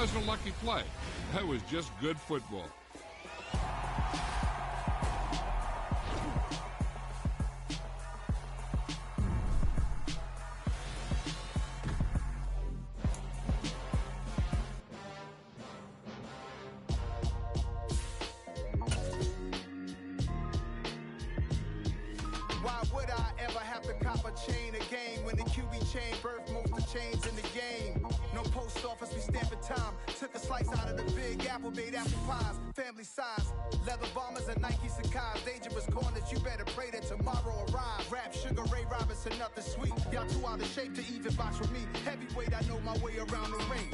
wasn't a lucky play. That was just good football. Why would I ever have to cop a chain again when the QB chain birthed most of the chains in the game? No post office, we stamping time. Took a slice out of the big apple, made apple pies, family size. Leather bombers and Nike Sacai's. Dangerous corners, you better pray that tomorrow arrives. Rap, Sugar Ray Robinson, nothing sweet. Y'all too out of shape to even box with me. Heavyweight, I know my way around the ring.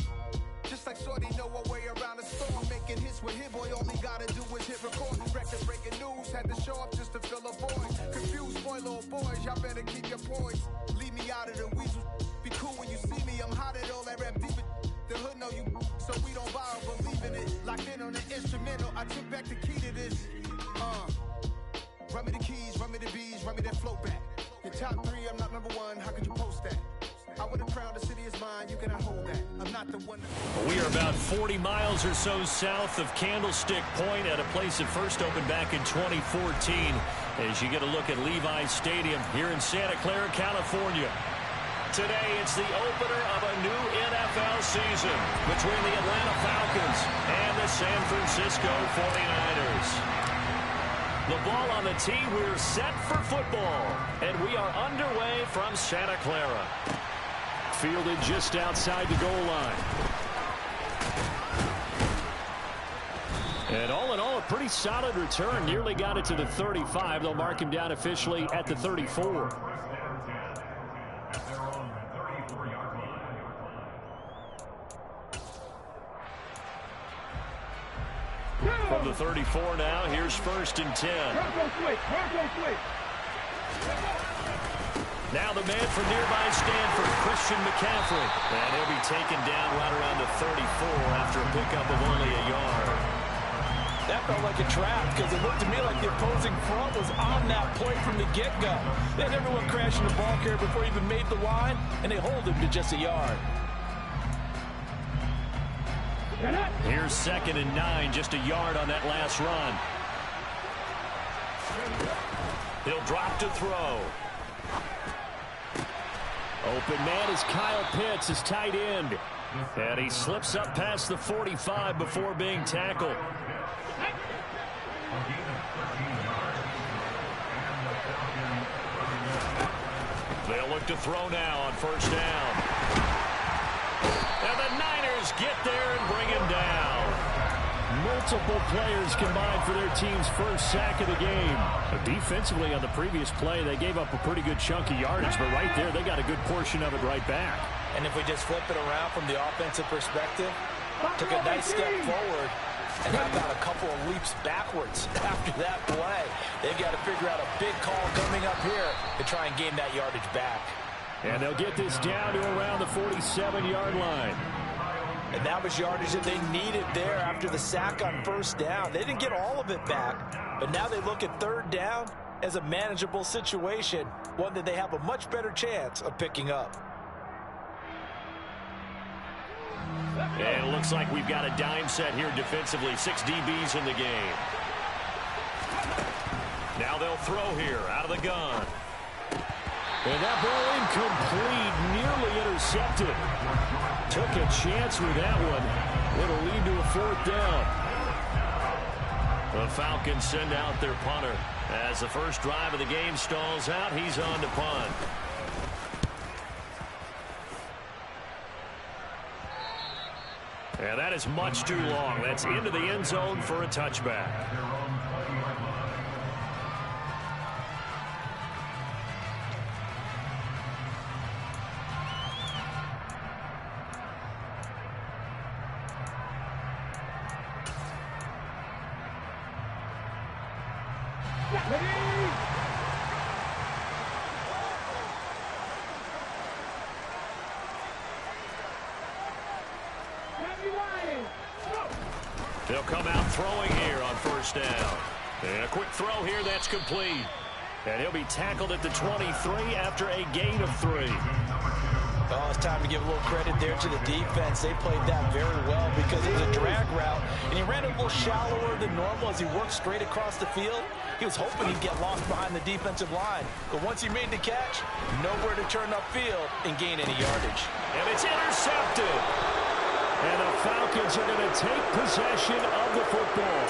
Just like Shorty know her way around the storm. Making hits with hit boy, all he gotta do is hit record. Record breaking news, had to show up just to fill a void. Confused boy, little boys, y'all better keep your poise. Leave me out of the weasel. Be cool when you see me, I'm hot at all that rap deep. The hood know you, so we don't borrow, believe in it. Locked in on the instrumental, I took back the key to this. Run me the keys, run me the bees, run me that flow back. Your top three, I'm not number one, how could you post that? I would have crowned the city is mine, you cannot hold that. I'm not the one that... We are about 40 miles or so south of Candlestick Point at a place that first opened back in 2014 as you get a look at Levi's Stadium here in Santa Clara, California. Today, it's the opener of a new NFL season between the Atlanta Falcons and the San Francisco 49ers. The ball on the tee, we're set for football, and we are underway from Santa Clara. Fielded just outside the goal line. And all in all, a pretty solid return. Nearly got it to the 35. They'll mark him down officially at the 34. From the 34 now, here's 1st and 10. Now the man from nearby Stanford, Christian McCaffrey. And he'll be taken down right around the 34 after a pickup of only a yard. That felt like a trap because it looked to me like the opposing front was on that play from the get-go. They had everyone crashing the ball carrier before he even made the line, and they hold him to just a yard. Here's 2nd and 9, just a yard on that last run. He'll drop to throw. Open man is Kyle Pitts, his tight end. And he slips up past the 45 before being tackled. They'll look to throw now on 1st down. And the Niners get there and bring him down. Multiple players combined for their team's first sack of the game. Defensively on the previous play, they gave up a pretty good chunk of yardage, but right there, they got a good portion of it right back. And if we just flip it around from the offensive perspective, took a nice step forward, and how about a couple of leaps backwards after that play? They've got to figure out a big call coming up here to try and gain that yardage back. And they'll get this down to around the 47-yard line. And that was yardage that they needed there after the sack on 1st down. They didn't get all of it back, but now they look at 3rd down as a manageable situation, one that they have a much better chance of picking up. And it looks like we've got a dime set here defensively. 6 DBs in the game. Now they'll throw here out of the gun. And that ball incomplete, nearly intercepted. Took a chance with that one. It'll lead to a 4th down. The Falcons send out their punter. As the first drive of the game stalls out, he's on to punt. And that is much too long. That's into the end zone for a touchback. They'll come out throwing here on 1st down. And a quick throw here, that's complete. And he'll be tackled at the 23 after a gain of 3. Oh, it's time to give a little credit there to the defense. They played that very well because it was a drag route, and he ran it a little shallower than normal as he worked straight across the field. He was hoping he'd get lost behind the defensive line, but once he made the catch, nowhere to turn upfield and gain any yardage. And it's intercepted. And the Falcons are going to take possession of the football.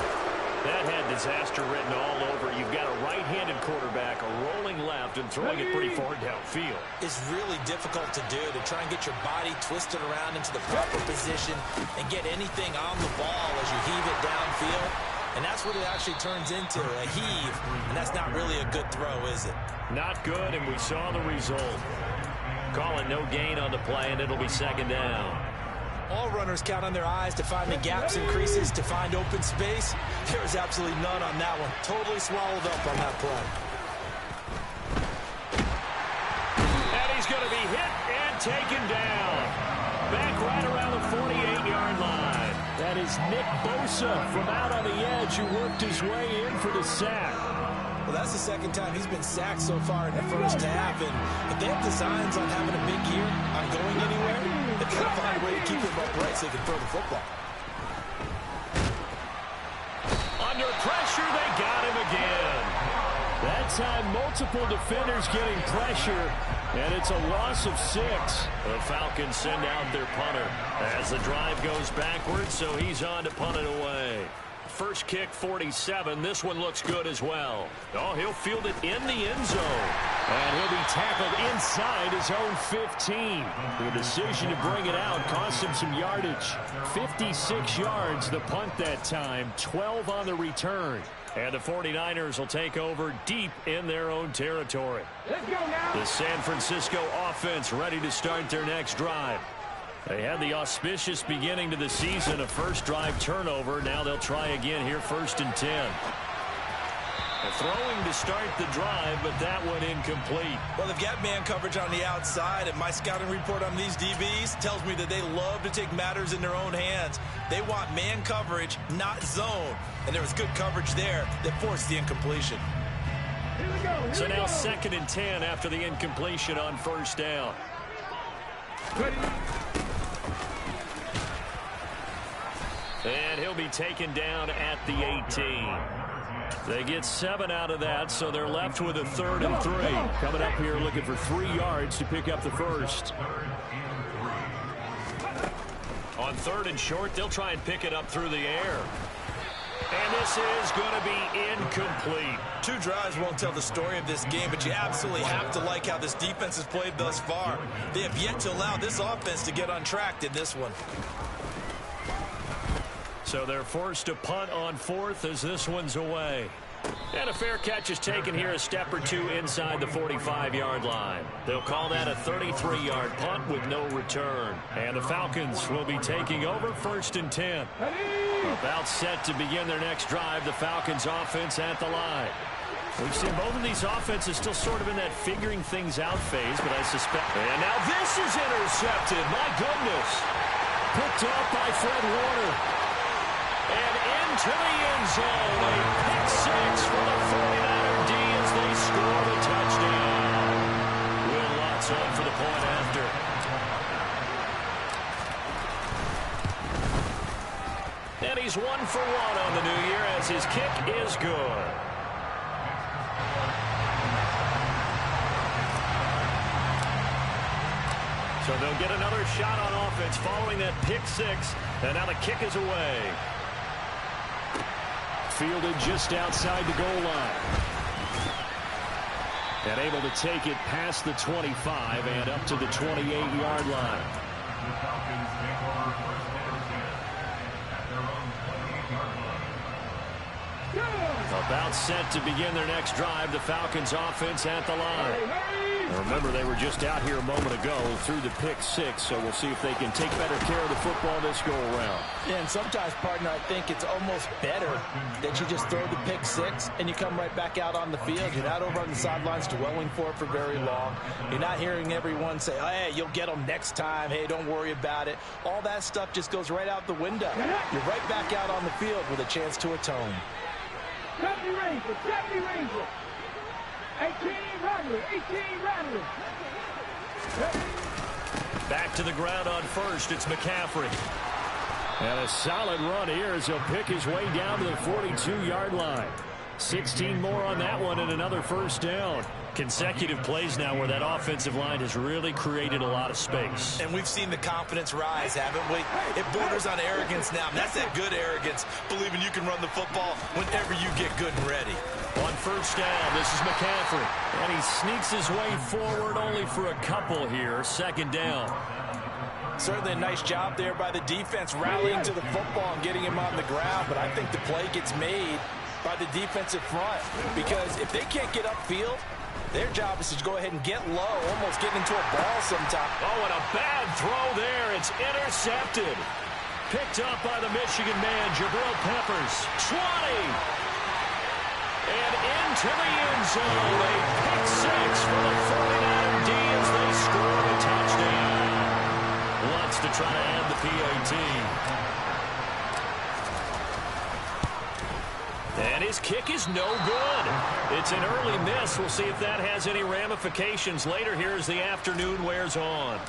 That had disaster written all over. You've got a right-handed quarterback, a rolling left, and throwing it pretty far downfield. It's really difficult to do, to try and get your body twisted around into the proper position and get anything on the ball as you heave it downfield. And that's what it actually turns into, a heave. And that's not really a good throw, is it? Not good, and we saw the result. Calling no gain on the play, and it'll be second down. All runners count on their eyes to find the gaps and creases, to find open space. There was absolutely none on that one. Totally swallowed up on that play. And he's going to be hit and taken down. Back right around the 48-yard line. That is Nick Bosa from out on the edge who worked his way in for the sack. Well, that's the second time he's been sacked so far in the first half. And if they have designs on having a big year, on going anywhere, they've got to find a way to keep him upright so they can throw the football. Under pressure, they got him again. That time, multiple defenders getting pressure, and it's a loss of 6. The Falcons send out their punter as the drive goes backwards, so he's on to punt it away. First kick, 47. This one looks good as well. Oh, he'll field it in the end zone. And he'll be tackled inside his own 15. The decision to bring it out cost him some yardage. 56 yards the punt that time, 12 on the return. And the 49ers will take over deep in their own territory. Let's go now. The San Francisco offense ready to start their next drive. They had the auspicious beginning to the season, a first drive turnover. Now they'll try again here, 1st and 10. They're throwing to start the drive, but that one incomplete. Well, they've got man coverage on the outside, and my scouting report on these DBs tells me that they love to take matters in their own hands. They want man coverage, not zone. And there was good coverage there that forced the incompletion. So now 2nd and 10 after the incompletion on first down. And he'll be taken down at the 18. They get 7 out of that, so they're left with a 3rd and 3. Coming up here looking for 3 yards to pick up the first. On 3rd and short, they'll try and pick it up through the air. And this is going to be incomplete. 2 drives won't tell the story of this game, but you absolutely have to like how this defense has played thus far. They have yet to allow this offense to get untracked in this one. So they're forced to punt on 4th as this one's away. And a fair catch is taken here, a step or 2 inside the 45-yard line. They'll call that a 33-yard punt with no return. And the Falcons will be taking over, 1st and 10. About set to begin their next drive, the Falcons offense at the line. We've seen both of these offenses still sort of in that figuring things out phase, but I suspect... And now this is intercepted. My goodness. Picked up by Fred Warner. And into the end zone. A pick 6 for the 49er D as they score the touchdown. Will Lutz on for the point after. And he's 1 for 1 on the new year as his kick is good. So they'll get another shot on offense following that pick 6. And now the kick is away. Fielded just outside the goal line. And able to take it past the 25 and up to the 28-yard line. About set to begin their next drive, the Falcons offense at the line. Remember, they were just out here a moment ago through the pick 6, so we'll see if they can take better care of the football this go-around. Yeah, and sometimes, partner, I think it's almost better that you just throw the pick 6 and you come right back out on the field. You're not over on the sidelines dwelling for it for very long. You're not hearing everyone say, oh, hey, you'll get them next time. Hey, don't worry about it. All that stuff just goes right out the window. You're right back out on the field with a chance to atone. 70 Ranger, 18 Rattler, 18 Rattler. Back to the ground on first. It's McCaffrey. And a solid run here as he'll pick his way down to the 42-yard line. 16 more on that one and another first down. Consecutive plays now where that offensive line has really created a lot of space. And we've seen the confidence rise, haven't we? It borders on arrogance now. And that's that good arrogance, believing you can run the football whenever you get good and ready. On first down, this is McCaffrey. And he sneaks his way forward only for a couple here. Second down. Certainly a nice job there by the defense rallying to the football and getting him on the ground. But I think the play gets made by the defensive front, because if they can't get upfield, their job is to go ahead and get low, almost get into a ball sometime. Oh, and a bad throw there. It's intercepted. Picked up by the Michigan man, Jabril Peppers. 20. And into the end zone. A pick six for the 49er D as they score a touchdown. Wants to try to add the PAT. And his kick is no good. It's an early miss. We'll see if that has any ramifications later here as the afternoon wears on.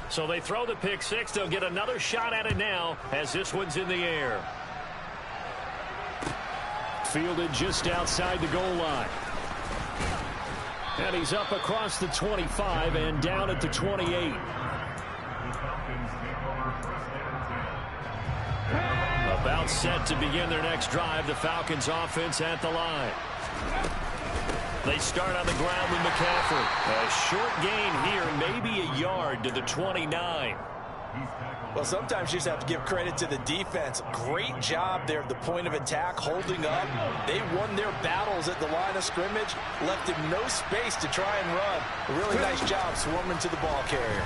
So they throw the pick six. They'll get another shot at it now as this one's in the air. Fielded just outside the goal line. And he's up across the 25 and down at the 28. About set to begin their next drive. The Falcons offense at the line. They start on the ground with McCaffrey. A short gain here, maybe a yard to the 29. Well, sometimes you just have to give credit to the defense. Great job there at the point of attack, holding up. They won their battles at the line of scrimmage, left him no space to try and run. A really nice job swarming to the ball carrier.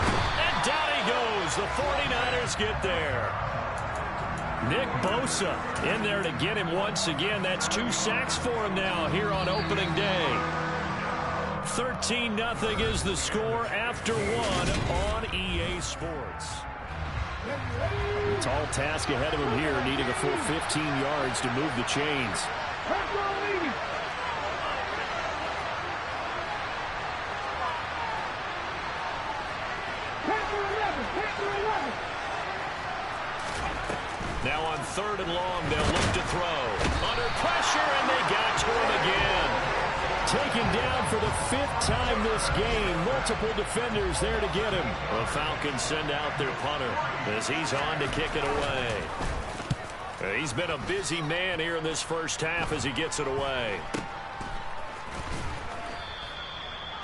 And down he goes. The 49ers get there. Nick Bosa in there to get him once again. That's 2 sacks for him now here on opening day. 13-0 is the score after one on EA Sports. Tall task ahead of him here, needing a full 15 yards to move the chains. Now on 3rd and long, they'll look to throw. Under pressure, and they got to him again. Taken down for the 5th time this game. Multiple defenders there to get him. The Falcons send out their punter as he's on to kick it away. He's been a busy man here in this first half as he gets it away.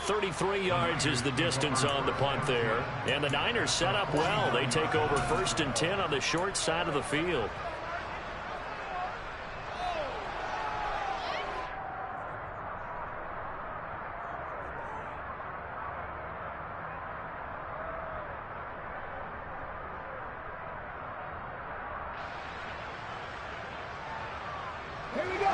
33 yards is the distance on the punt there. And the Niners set up well. They take over 1st and 10 on the short side of the field. Here we go.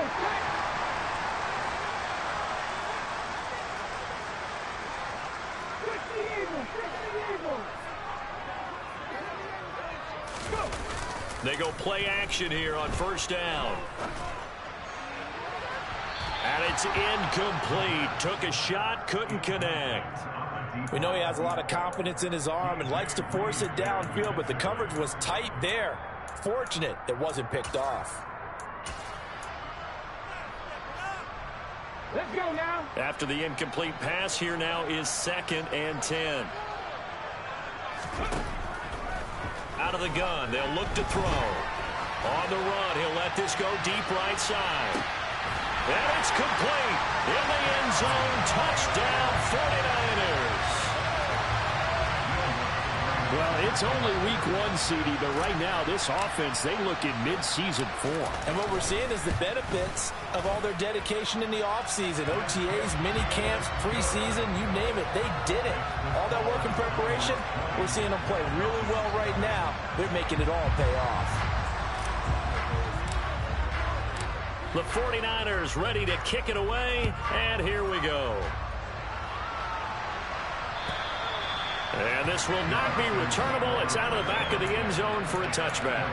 They go play action here on 1st down. And it's incomplete. Took a shot, couldn't connect. We know he has a lot of confidence in his arm and likes to force it downfield, but the coverage was tight there. Fortunate it wasn't picked off. Let's go now. After the incomplete pass, here now is 2nd and 10. Out of the gun, they'll look to throw. On the run, he'll let this go deep right side. And it's complete. In the end zone, touchdown 49ers. Well, it's only week 1, CD, but right now this offense, they look in mid-season form. And what we're seeing is the benefits of all their dedication in the offseason. OTAs, mini camps, preseason, you name it, they did it. All that work and preparation, we're seeing them play really well right now. They're making it all pay off. The 49ers ready to kick it away, and here we go. And this will not be returnable. It's out of the back of the end zone for a touchback.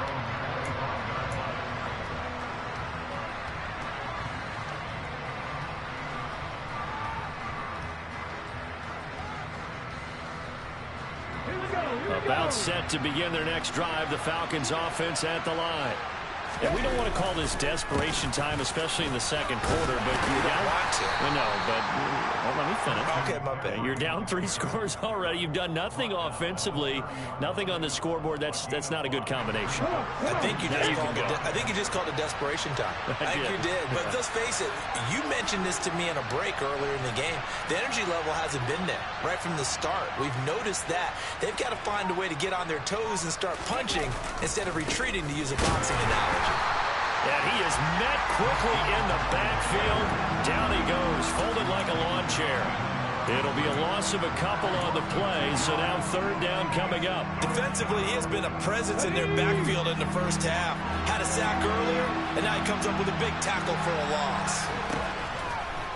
About set to begin their next drive, the Falcons offense at the line. And we don't want to call this desperation time, especially in the second quarter, but you're down. No, but let me finish. Okay, my bad. You're down 3 scores already. You've done nothing offensively, nothing on the scoreboard. That's not a good combination. I think you just called it desperation time. I think you did. But let's face it, you mentioned this to me in a break earlier in the game. The energy level hasn't been there right from the start. We've noticed that. They've got to find a way to get on their toes and start punching instead of retreating, to use a boxing analogy. And he is met quickly in the backfield. Down he goes, folded like a lawn chair. It'll be a loss of a couple on the play, so now third down coming up. Defensively, he has been a presence in their backfield in the first half. Had a sack earlier, and now he comes up with a big tackle for a loss.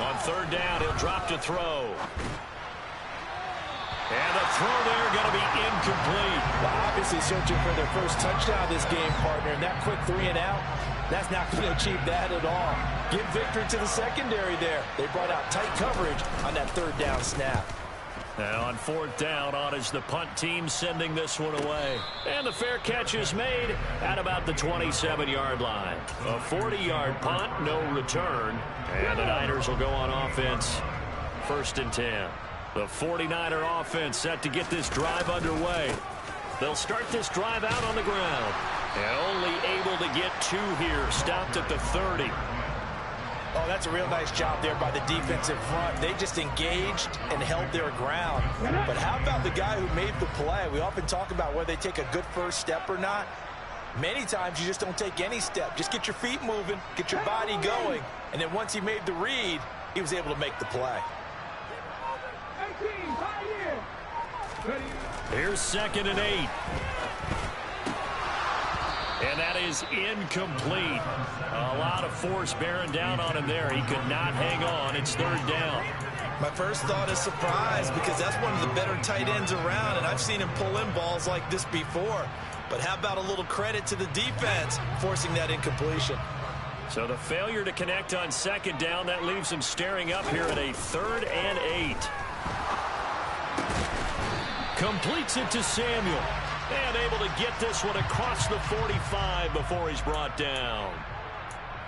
On third down, he'll drop to throw. And the throw there going to be incomplete. Well, obviously searching for their first touchdown this game, partner. And that quick 3 and out, that's not going to achieve that at all. Give victory to the secondary there. They brought out tight coverage on that third down snap. Now on fourth down, on is the punt team sending this one away. And the fair catch is made at about the 27-yard line. A 40-yard punt, no return. And the Niners will go on offense. First and 10. The 49er offense set to get this drive underway. They'll start this drive out on the ground. And only able to get 2 here. Stopped at the 30. Oh, that's a real nice job there by the defensive front. They just engaged and held their ground. But how about the guy who made the play? We often talk about whether they take a good first step or not. Many times you just don't take any step. Just get your feet moving, get your body going. And then once he made the read, he was able to make the play. Here's 2nd and 8. And that is incomplete. A lot of force bearing down on him there. He could not hang on. It's third down. My first thought is surprise, because that's one of the better tight ends around, and I've seen him pull in balls like this before. But how about a little credit to the defense forcing that incompletion? So the failure to connect on 2nd down, that leaves him staring up here at a 3rd and 8. Completes it to Samuel. And able to get this one across the 45 before he's brought down.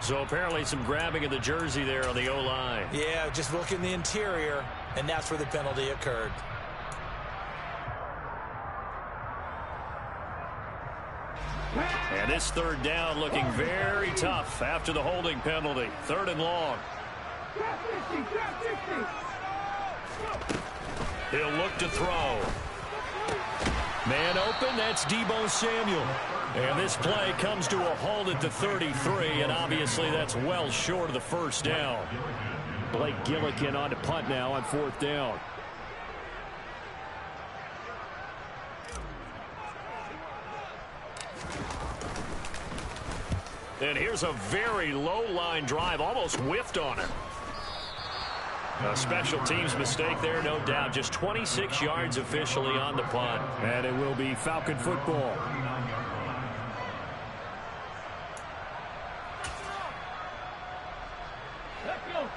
So apparently some grabbing of the jersey there on the O-line. Yeah, just look in the interior, and that's where the penalty occurred. And this third down looking very tough after the holding penalty. 3rd and long. He'll look to throw. Man open, that's Deebo Samuel. And this play comes to a halt at the 33, and obviously that's well short of the first down. Blake Gillikin on to punt now on 4th down. And here's a very low line drive, almost whiffed on it. A special teams mistake there, no doubt. Just 26 yards officially on the punt. And it will be Falcon football.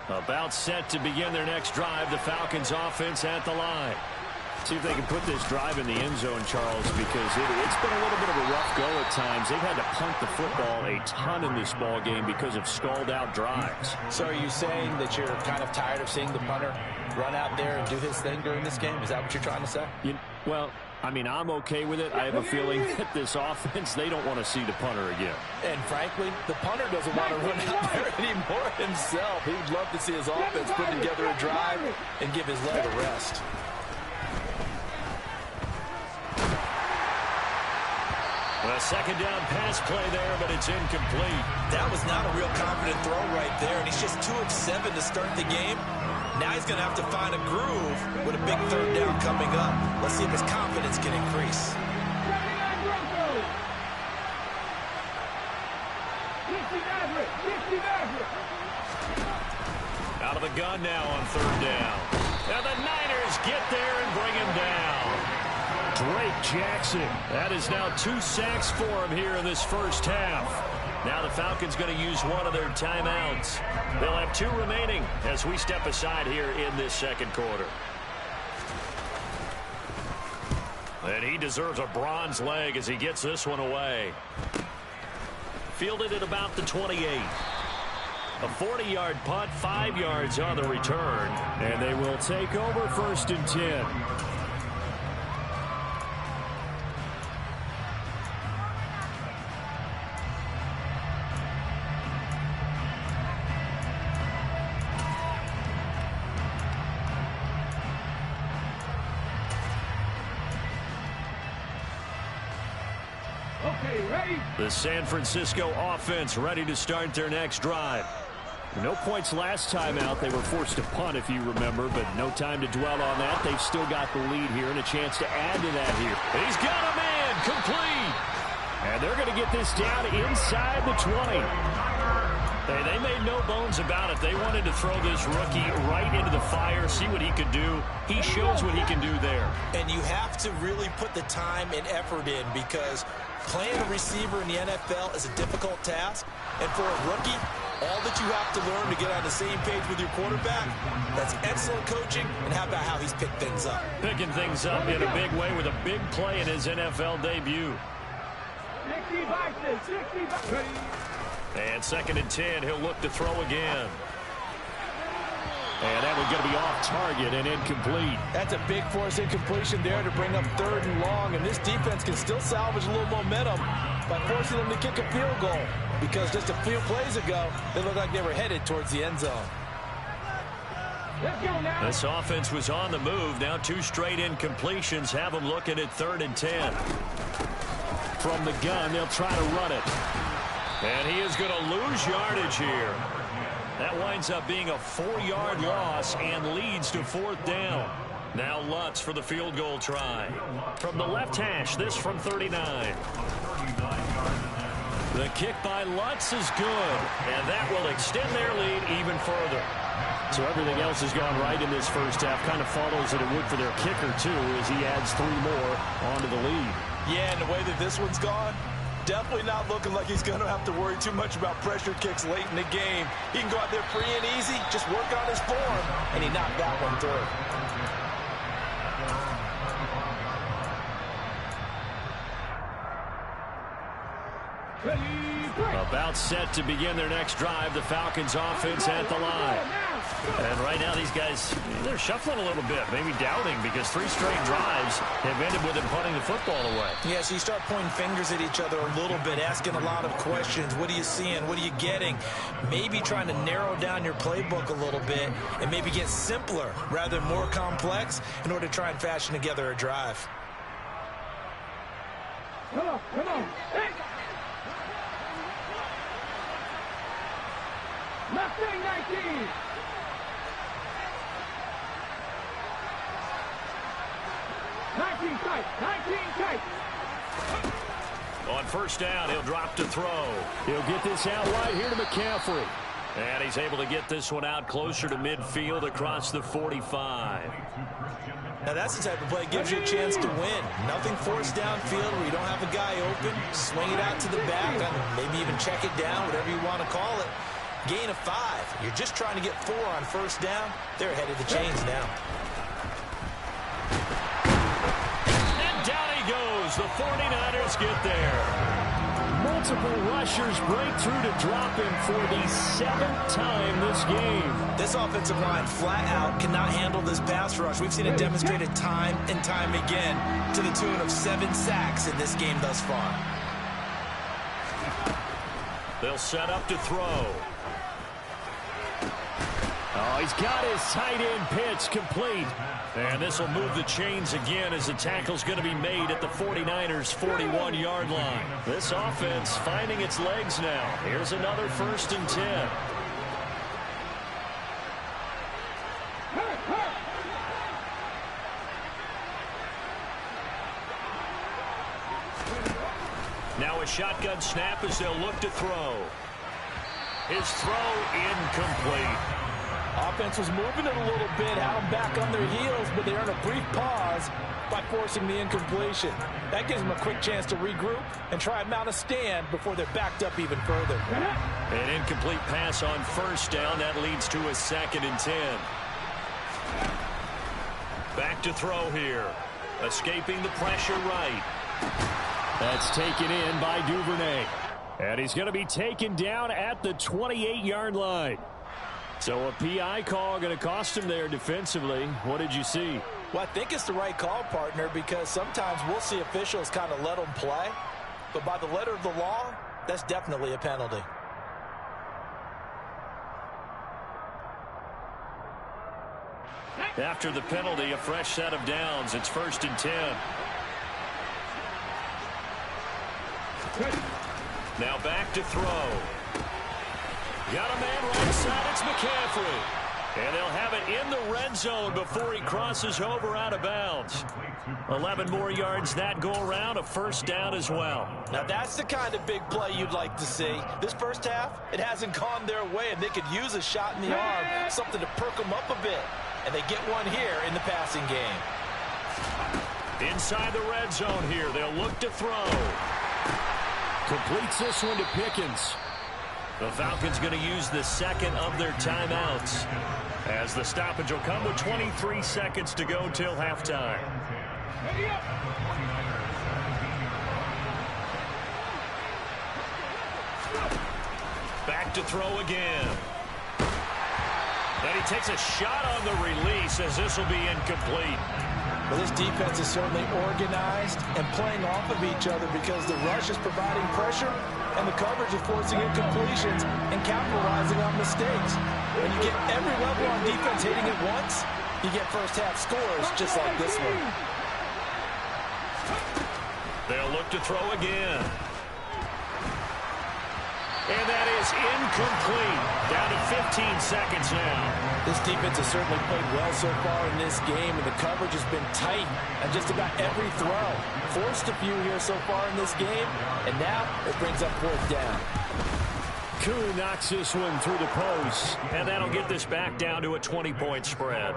About set to begin their next drive. The Falcons offense at the line. See if they can put this drive in the end zone, Charles, because it's been a little bit of a rough go at times. They've had to punt the football a ton in this ball game because of stalled-out drives. So are you saying that you're kind of tired of seeing the punter run out there and do his thing during this game? Is that what you're trying to say? Well, I mean, I'm okay with it. I have a feeling that this offense, they don't want to see the punter again. And frankly, the punter doesn't want to run out there anymore himself. He'd love to see his offense put together a drive and give his leg a rest. A 2nd down pass play there, but it's incomplete. That was not a real confident throw right there, and he's just 2 of 7 to start the game. Now he's going to have to find a groove with a big 3rd down coming up. Let's see if his confidence can increase. Out of the gun now on 3rd down. And the Niners get there and bring him down. Drake Jackson. That is now 2 sacks for him here in this first half. Now the Falcons going to use one of their timeouts. They'll have 2 remaining as we step aside here in this second quarter. And he deserves a bronze leg as he gets this one away. Fielded at about the 28. A 40-yard punt, 5 yards on the return. And they will take over 1st and 10. The San Francisco offense ready to start their next drive. No points last time out. They were forced to punt, if you remember, but no time to dwell on that. They've still got the lead here and a chance to add to that here. He's got a man complete. And they're going to get this down inside the 20. Hey, they made no bones about it. They wanted to throw this rookie right into the fire, see what he could do. He shows what he can do there. And you have to really put the time and effort in, because playing a receiver in the NFL is a difficult task. And for a rookie, all that you have to learn to get on the same page with your quarterback, that's excellent coaching. And how about how he's picked things up? Picking things up in a big way with a big play in his NFL debut. 60. And 2nd and 10, he'll look to throw again. And that one's going to be off target and incomplete. That's a big force incompletion there to bring up 3rd and long. And this defense can still salvage a little momentum by forcing them to kick a field goal. Because just a few plays ago, they looked like they were headed towards the end zone. Let's go now. This offense was on the move. Now 2 straight incompletions have them looking at 3rd and 10. From the gun, they'll try to run it. And he is going to lose yardage here. That winds up being a 4-yard loss and leads to 4th down. Now Lutz for the field goal try. From the left hash, this from 39. The kick by Lutz is good, and that will extend their lead even further. So everything else has gone right in this first half. Kind of follows that it would for their kicker, too, as he adds 3 more onto the lead. Yeah, and the way that this one's gone, definitely not looking like he's going to have to worry too much about pressure kicks late in the game. He can go out there free and easy, just work on his form, and he knocked that one through. About set to begin their next drive, the Falcons offense at the line. And right now these guys, they're shuffling a little bit, maybe doubting, because 3 straight drives have ended with them punting the football away. Yeah, so you start pointing fingers at each other a little bit, asking a lot of questions. What are you seeing? What are you getting? Maybe trying to narrow down your playbook a little bit and maybe get simpler rather than more complex in order to try and fashion together a drive. Come on. Hey. Mustang 19. On 1st down, he'll drop to throw. He'll get this out wide here to McCaffrey. And he's able to get this one out closer to midfield across the 45. Now that's the type of play that gives you a chance to win. Nothing forced downfield where you don't have a guy open. Swing it out to the back, maybe even check it down, whatever you want to call it. Gain of 5. You're just trying to get 4 on 1st down. They're ahead of the chains now. And down he goes. The 49ers get there. Multiple rushers break through to drop him for the 7th time this game. This offensive line flat out cannot handle this pass rush. We've seen it demonstrated time and time again to the tune of 7 sacks in this game thus far. They'll set up to throw. Oh, he's got his tight end pitch complete. And this will move the chains again as the tackle's going to be made at the 49ers' 41-yard line. This offense finding its legs now. Here's another 1st and 10. Now a shotgun snap as they'll look to throw. His throw incomplete. Offense was moving it a little bit, had them back on their heels, but they earned a brief pause by forcing the incompletion. That gives them a quick chance to regroup and try and mount a stand before they're backed up even further. An incomplete pass on 1st down. That leads to a 2nd and 10. Back to throw here. Escaping the pressure right. That's taken in by Duvernay. And he's going to be taken down at the 28-yard line. So a PI call going to cost him there defensively. What did you see? Well, I think it's the right call, partner, because sometimes we'll see officials kind of let them play. But by the letter of the law, that's definitely a penalty. After the penalty, a fresh set of downs. It's 1st and 10. Now back to throw. Got a man right side. It's McCaffrey. And they'll have it in the red zone before he crosses over out of bounds. 11 more yards that go around, a first down as well. Now that's the kind of big play you'd like to see. This first half, it hasn't gone their way, and they could use a shot in the arm, something to perk them up a bit. And they get one here in the passing game. Inside the red zone here, they'll look to throw. Completes this one to Pickens. The Falcons going to use the second of their timeouts, as the stoppage will come with 23 seconds to go till halftime. Back to throw again. Then he takes a shot on the release, as this will be incomplete. Well, this defense is certainly organized and playing off of each other because the rush is providing pressure and the coverage is forcing incompletions and capitalizing on mistakes. When you get every level on defense hitting it once, you get first-half scores just like this one. They'll look to throw again. And that is incomplete. Down to 15 seconds now. This defense has certainly played well so far in this game, and the coverage has been tight on just about every throw. Forced a few here so far in this game, and now it brings up 4th down. Koo knocks this one through the post. And that'll get this back down to a 20-point spread.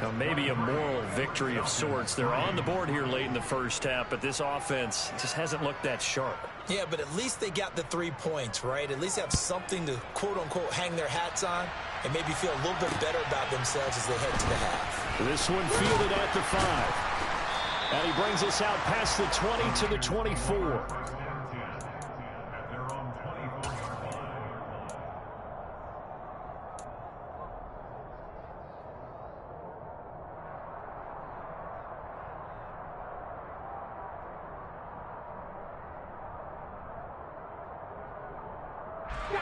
Now, maybe a moral victory of sorts. They're on the board here late in the first half, but this offense just hasn't looked that sharp. Yeah, but at least they got the 3 points, right? At least have something to, quote-unquote, hang their hats on and maybe feel a little bit better about themselves as they head to the half. This one fielded at the 5. And he brings us out past the 20 to the 24.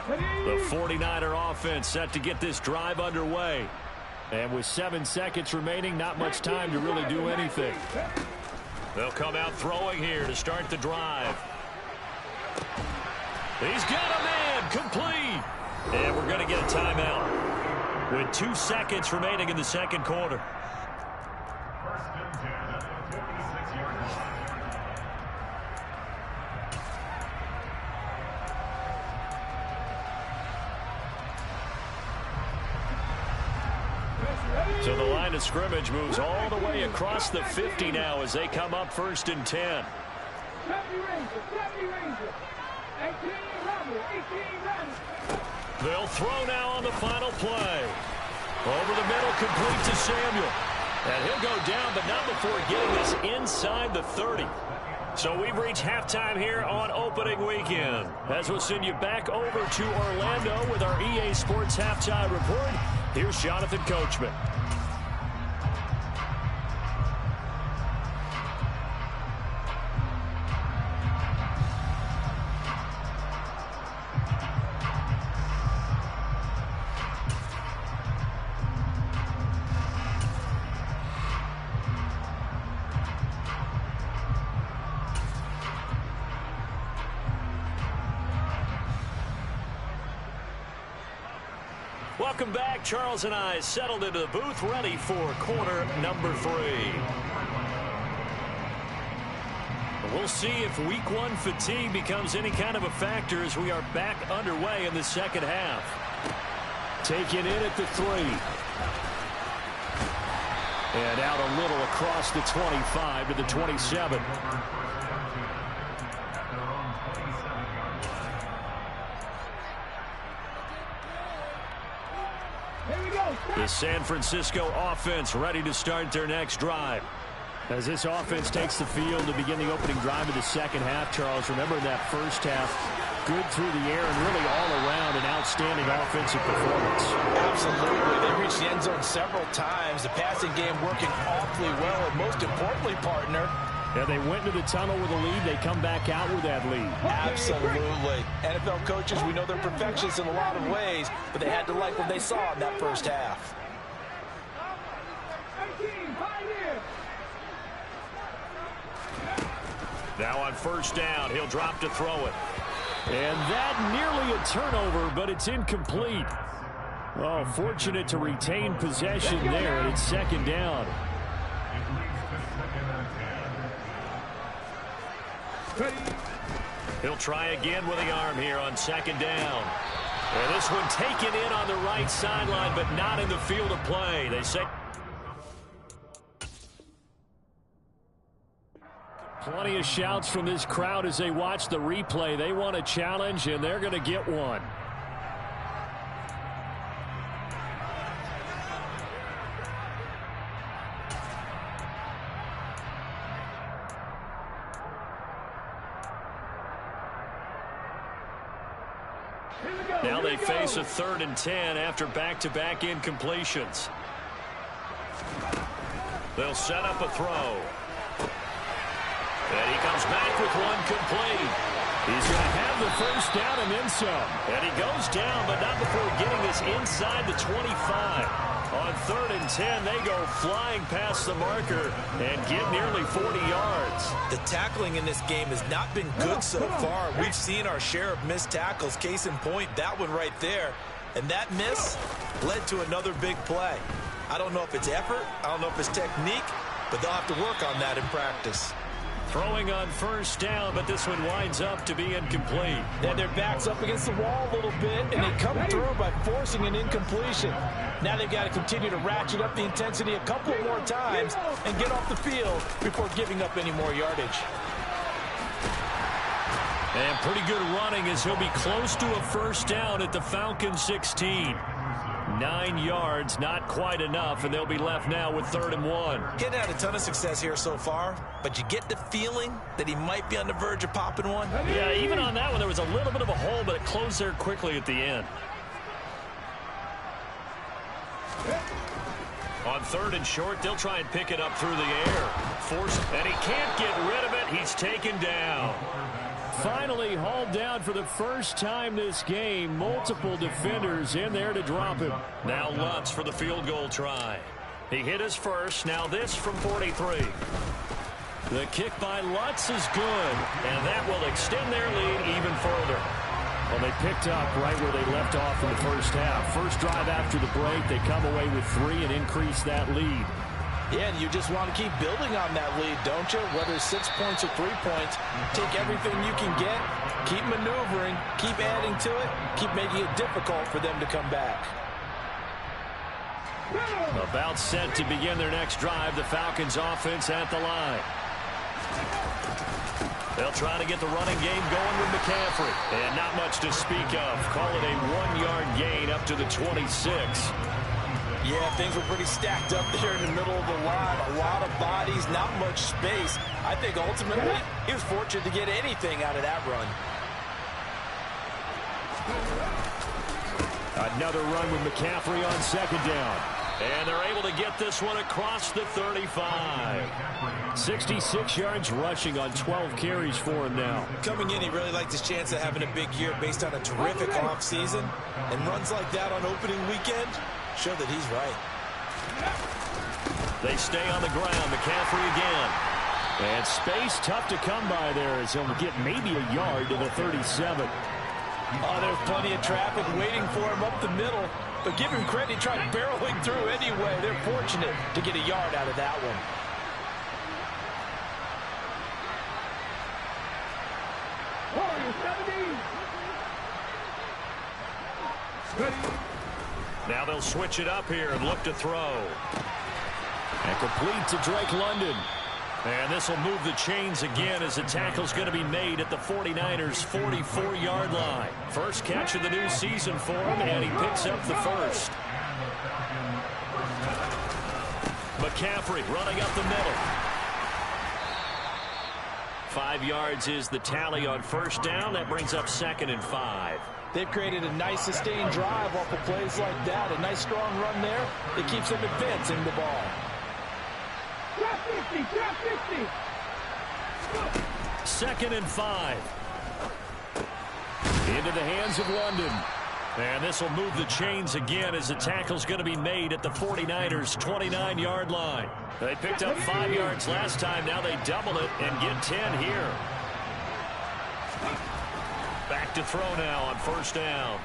The 49er offense set to get this drive underway. And with 7 seconds remaining, not much time to really do anything. They'll come out throwing here to start the drive. He's got a man, complete. And we're going to get a timeout with 2 seconds remaining in the second quarter. So the line of scrimmage moves all the way across the 50 now as they come up 1st and 10. They'll throw now on the final play. Over the middle, complete to Samuel. And he'll go down, but not before getting this inside the 30. So we've reached halftime here on opening weekend. As we'll send you back over to Orlando with our EA Sports Halftime Report, here's Jonathan Coachman. Welcome back. Charles and I settled into the booth, ready for quarter number 3. We'll see if week 1 fatigue becomes any kind of a factor as we are back underway in the second half. Taken in at the 3. And out a little across the 25 to the 27. The San Francisco offense ready to start their next drive. As this offense takes the field to begin the opening drive of the second half, Charles, remember in that first half, good through the air and really all around an outstanding offensive performance. Absolutely. They reached the end zone several times. The passing game working awfully well. And most importantly, partner, yeah, they went into the tunnel with a lead. They come back out with that lead. Absolutely. NFL coaches, we know they're perfectionists in a lot of ways, but they had to like what they saw in that first half. Now on first down, he'll drop to throw it. And that nearly a turnover, but it's incomplete. Oh, fortunate to retain possession there, and it's second down. He'll try again with the arm here on second down. And this one taken in on the right sideline, but not in the field of play. They say plenty of shouts from this crowd as they watch the replay. They want a challenge, and they're going to get one. Now they face a 3rd and 10 after back-to-back incompletions. They'll set up a throw. And he comes back with one complete. He's going to have the first down and then some. And he goes down, but not before getting this inside the 25. On 3rd and 10, they go flying past the marker and get nearly 40 yards. The tackling in this game has not been good so far. We've seen our share of missed tackles. Case in point, that one right there. And that miss led to another big play. I don't know if it's effort, I don't know if it's technique, but they'll have to work on that in practice. Throwing on first down, but this one winds up to be incomplete. Then their back's up against the wall a little bit, and they come through by forcing an incompletion. Now they've got to continue to ratchet up the intensity a couple more times and get off the field before giving up any more yardage. And pretty good running as he'll be close to a first down at the Falcons 16. 9 yards, not quite enough, and they'll be left now with 3rd and 1. Getting had a ton of success here so far, but you get the feeling that he might be on the verge of popping one. Yeah, even on that one, there was a little bit of a hole, but it closed there quickly at the end. On 3rd and short, they'll try and pick it up through the air. And he can't get rid of it. He's taken down. Finally hauled down for the first time this game. Multiple defenders in there to drop him. Now Lutz for the field goal try. He hit his first. Now this from 43. The kick by Lutz is good, and that will extend their lead even further. Well, they picked up right where they left off in the first half. First drive after the break, they come away with 3 and increase that lead. Yeah, and you just want to keep building on that lead, don't you? Whether it's 6 points or 3 points, take everything you can get, keep maneuvering, keep adding to it, keep making it difficult for them to come back. About set to begin their next drive, the Falcons offense at the line. They'll try to get the running game going with McCaffrey. And not much to speak of. Call it a 1-yard gain up to the 26. Yeah, things were pretty stacked up there in the middle of the line. A lot of bodies, not much space. I think ultimately he was fortunate to get anything out of that run. Another run with McCaffrey on second down. And they're able to get this one across the 35. 66 yards rushing on 12 carries for him now. Coming in, he really liked his chance of having a big year based on a terrific offseason. And runs like that on opening weekend show that he's right. They stay on the ground. McCaffrey again. And space tough to come by there as he'll get maybe a yard to the 37. Oh, there's plenty of traffic waiting for him up the middle. But give him credit, he tried barreling through anyway. They're fortunate to get a yard out of that one. Now they'll switch it up here and look to throw. And complete to Drake London. And this will move the chains again as the tackle's going to be made at the 49ers' 44-yard line. First catch of the new season for him, and he picks up the first. McCaffrey running up the middle. 5 yards is the tally on first down. That brings up 2nd and 5. They've created a nice sustained drive off of plays like that. A nice strong run there that keeps them advancing the ball. Drop 50, drop 50. 2nd and 5. Into the hands of London. And this will move the chains again as the tackle's going to be made at the 49ers' 29-yard line. They picked up 5 yards last time. Now they double it and get 10 here. Back to throw now on first down.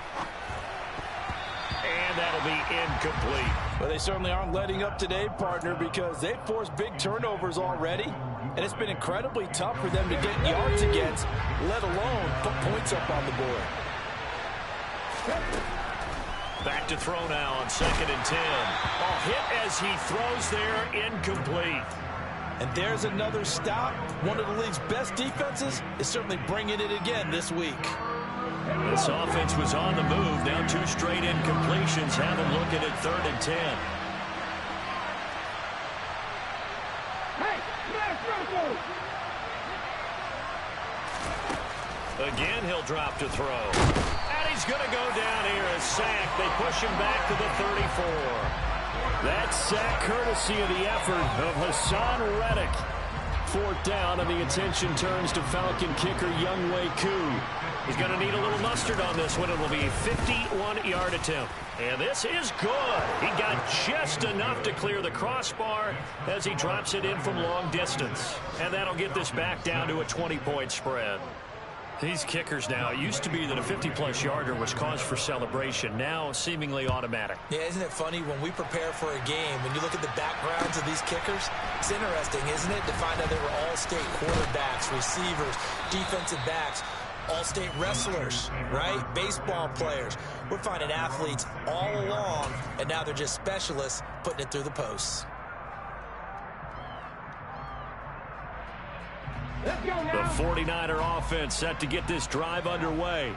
And that'll be incomplete. Well, they certainly aren't letting up today, partner, because they've forced big turnovers already. And it's been incredibly tough for them to get yards against, let alone put points up on the board. Back to throw now on 2nd and 10. Oh, hit as he throws there, incomplete. And there's another stop. One of the league's best defenses is certainly bringing it again this week. This offense was on the move. Now 2 straight incompletions have them looking at 3rd and 10. Hey, smash Russell. Again, he'll drop to throw. And he's going to go down here, a sack. They push him back to the 34. That sack courtesy of the effort of Hassan Reddick. 4th down, and the attention turns to Falcon kicker Younghoe Koo. He's going to need a little mustard on this one. It will be a 51-yard attempt. And this is good. He got just enough to clear the crossbar as he drops it in from long distance. And that'll get this back down to a 20-point spread. These kickers now, it used to be that a 50-plus yarder was cause for celebration. Now seemingly automatic. Yeah, isn't it funny when we prepare for a game, when you look at the backgrounds of these kickers, it's interesting, isn't it, to find out they were all-state quarterbacks, receivers, defensive backs, all-state wrestlers, right? Baseball players. We're finding athletes all along, and now they're just specialists putting it through the posts. The 49er offense set to get this drive underway.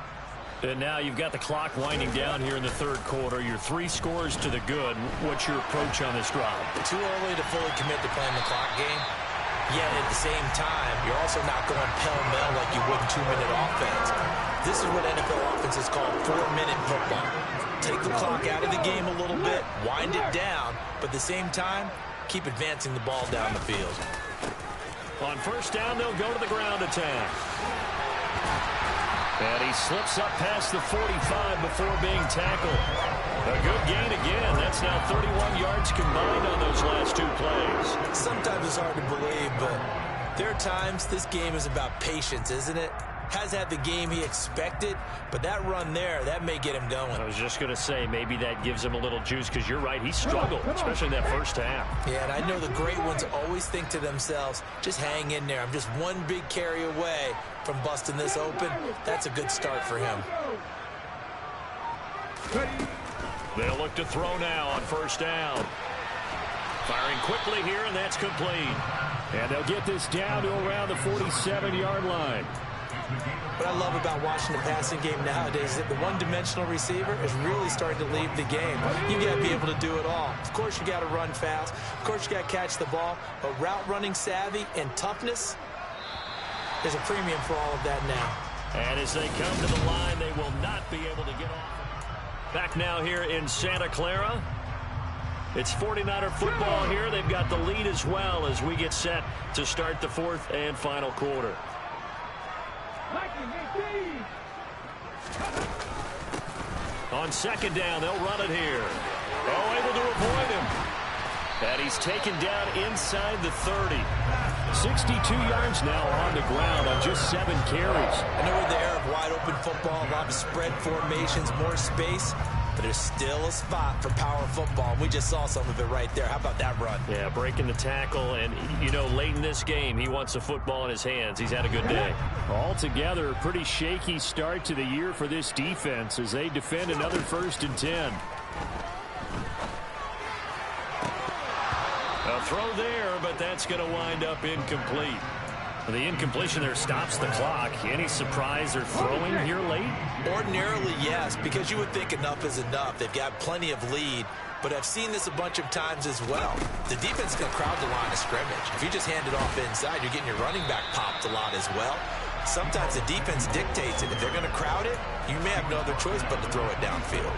And now you've got the clock winding down here in the 3rd quarter. Your 3 scores to the good. What's your approach on this drive? Too early to fully commit to playing the clock game. Yet at the same time, you're also not going pell-mell like you would in 2-minute offense. This is what NFL offenses call 4-minute football. Take the clock out of the game a little bit, wind it down, but at the same time, keep advancing the ball down the field. On first down, they'll go to the ground attack. And he slips up past the 45 before being tackled. A good gain again. That's now 31 yards combined on those last 2 plays. Sometimes it's hard to believe, but there are times this game is about patience, isn't it? Has had the game he expected, but that run there, that may get him going. I was just going to say, maybe that gives him a little juice, because you're right, he struggled, especially in that first half. Yeah, and I know the great ones always think to themselves, just hang in there. I'm just one big carry away from busting this open. That's a good start for him. They'll look to throw now on first down. Firing quickly here, and that's complete. And they'll get this down to around the 47-yard line. What I love about watching the passing game nowadays is that the one-dimensional receiver is really starting to leave the game. You got to be able to do it all. Of course, you got to run fast. Of course, you got to catch the ball. But route running savvy and toughness, there's a premium for all of that now. And as they come to the line, they will not be able to get off. Back now here in Santa Clara. It's 49er football here. They've got the lead as well as we get set to start the 4th and final quarter. On second down, they'll run it here. Oh, able to avoid him. And he's taken down inside the 30. 62 yards now on the ground on just 7 carries. I know we're the era of wide-open football, a lot of spread formations, more space, but there's still a spot for power football. We just saw some of it right there. How about that run? Yeah, breaking the tackle, and, you know, late in this game, he wants the football in his hands. He's had a good day. Altogether, a pretty shaky start to the year for this defense as they defend another 1st and 10. A throw there, but that's going to wind up incomplete. The incompletion there stops the clock. Any surprise they're throwing here late? Ordinarily, yes, because you would think enough is enough. They've got plenty of lead. but I've seen this a bunch of times as well. The defense is going to crowd the line of scrimmage. If you just hand it off inside, you're getting your running back popped a lot as well. Sometimes the defense dictates it. If they're going to crowd it, you may have no other choice but to throw it downfield.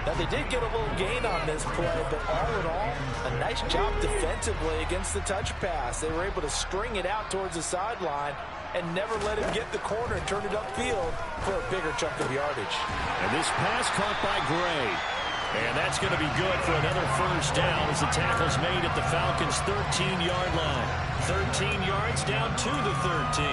Now, they did get a little gain on this play, but all in all, a nice job defensively against the touch pass. They were able to string it out towards the sideline and never let him get the corner and turn it upfield for a bigger chunk of yardage. And this pass caught by Gray. And that's going to be good for another first down as the tackle's made at the Falcons' 13-yard line. 13 yards down to the 13.